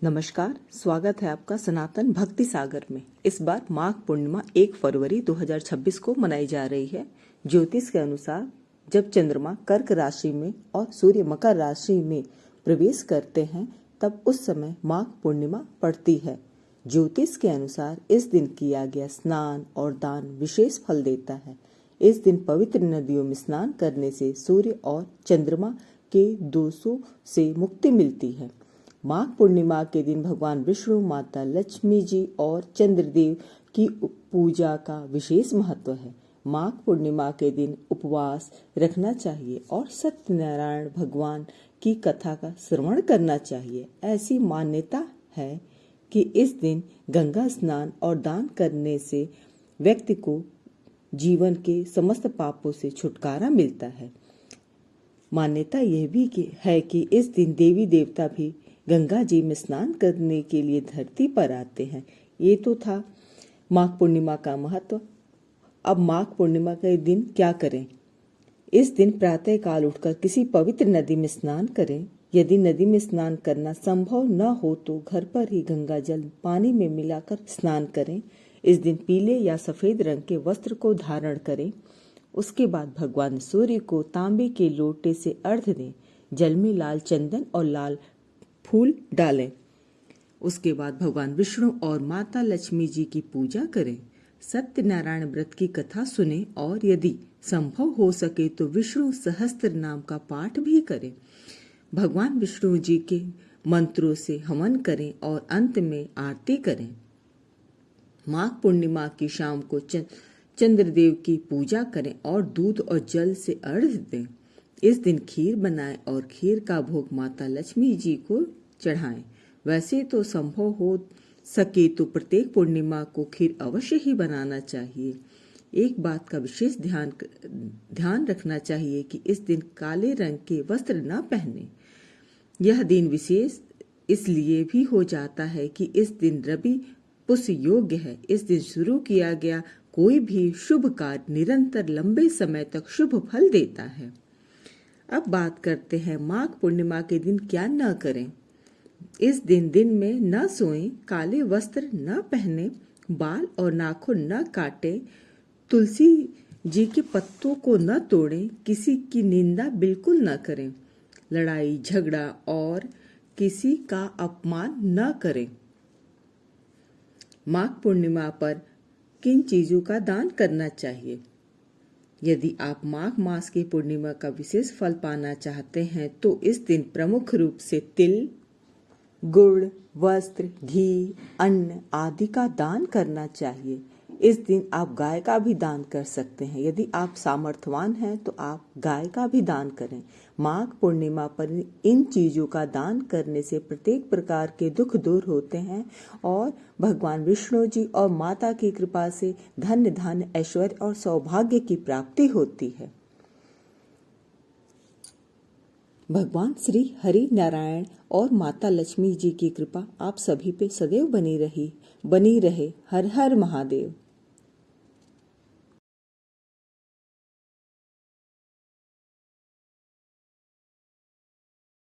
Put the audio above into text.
नमस्कार, स्वागत है आपका सनातन भक्ति सागर में। इस बार माघ पूर्णिमा 1 फरवरी 2026 को मनाई जा रही है। ज्योतिष के अनुसार जब चंद्रमा कर्क राशि में और सूर्य मकर राशि में प्रवेश करते हैं तब उस समय माघ पूर्णिमा पड़ती है। ज्योतिष के अनुसार इस दिन किया गया स्नान और दान विशेष फल देता है। इस दिन पवित्र नदियों में स्नान करने से सूर्य और चंद्रमा के दोषों से मुक्ति मिलती है। माघ पूर्णिमा के दिन भगवान विष्णु, माता लक्ष्मी जी और चंद्रदेव की पूजा का विशेष महत्व है। माघ पूर्णिमा के दिन उपवास रखना चाहिए और सत्यनारायण भगवान की कथा का श्रवण करना चाहिए। ऐसी मान्यता है कि इस दिन गंगा स्नान और दान करने से व्यक्ति को जीवन के समस्त पापों से छुटकारा मिलता है। मान्यता यह भी है कि इस दिन देवी देवता भी गंगा जी में स्नान करने के लिए धरती पर आते हैं। ये तो था माघ पूर्णिमा का महत्व। अब माघ पूर्णिमा के दिन क्या करें? इस दिन प्रातः काल उठकर किसी पवित्र नदी में स्नान करें। यदि नदी में स्नान करना संभव न हो तो घर पर ही गंगा जल पानी में मिलाकर स्नान करें। इस दिन पीले या सफेद रंग के वस्त्र को धारण करें। उसके बाद भगवान सूर्य को तांबे के लोटे से अर्घ्य दें। जल में लाल चंदन और लाल फूल डालें। उसके बाद भगवान विष्णु और माता लक्ष्मी जी की पूजा करें। सत्यनारायण व्रत की कथा सुने और यदि संभव हो सके तो विष्णु सहस्त्र नाम का पाठ भी करें। भगवान विष्णु जी के मंत्रों से हवन करें और अंत में आरती करें। माघ पूर्णिमा की शाम को चंद्रदेव की पूजा करें और दूध और जल से अर्घ्य दें। इस दिन खीर बनाएं और खीर का भोग माता लक्ष्मी जी को चढ़ाएं। वैसे तो संभव हो सके तो प्रत्येक पूर्णिमा को खीर अवश्य ही बनाना चाहिए। एक बात का विशेष ध्यान रखना चाहिए कि इस दिन काले रंग के वस्त्र न पहने। यह दिन विशेष इसलिए भी हो जाता है कि इस दिन रवि पुष्य योग्य है। इस दिन शुरू किया गया कोई भी शुभ कार्य निरंतर लंबे समय तक शुभ फल देता है। अब बात करते हैं माघ पूर्णिमा के दिन क्या न करें। इस दिन में न सोएं, काले वस्त्र न पहने, बाल और नाखून न काटें, तुलसी जी के पत्तों को न तोड़ें, किसी की निंदा बिल्कुल न करें, लड़ाई झगड़ा और किसी का अपमान न करें। माघ पूर्णिमा पर किन चीजों का दान करना चाहिए? यदि आप माघ मास की पूर्णिमा का विशेष फल पाना चाहते हैं तो इस दिन प्रमुख रूप से तिल, गुड़, वस्त्र, घी, अन्न आदि का दान करना चाहिए। इस दिन आप गाय का भी दान कर सकते हैं। यदि आप सामर्थ्यवान हैं तो आप गाय का भी दान करें। माघ पूर्णिमा पर इन चीजों का दान करने से प्रत्येक प्रकार के दुख दूर होते हैं और भगवान विष्णु जी और माता की कृपा से धन धान्य ऐश्वर्य और सौभाग्य की प्राप्ति होती है। भगवान श्री हरि नारायण और माता लक्ष्मी जी की कृपा आप सभी पे सदैव बनी रहे। हर हर महादेव।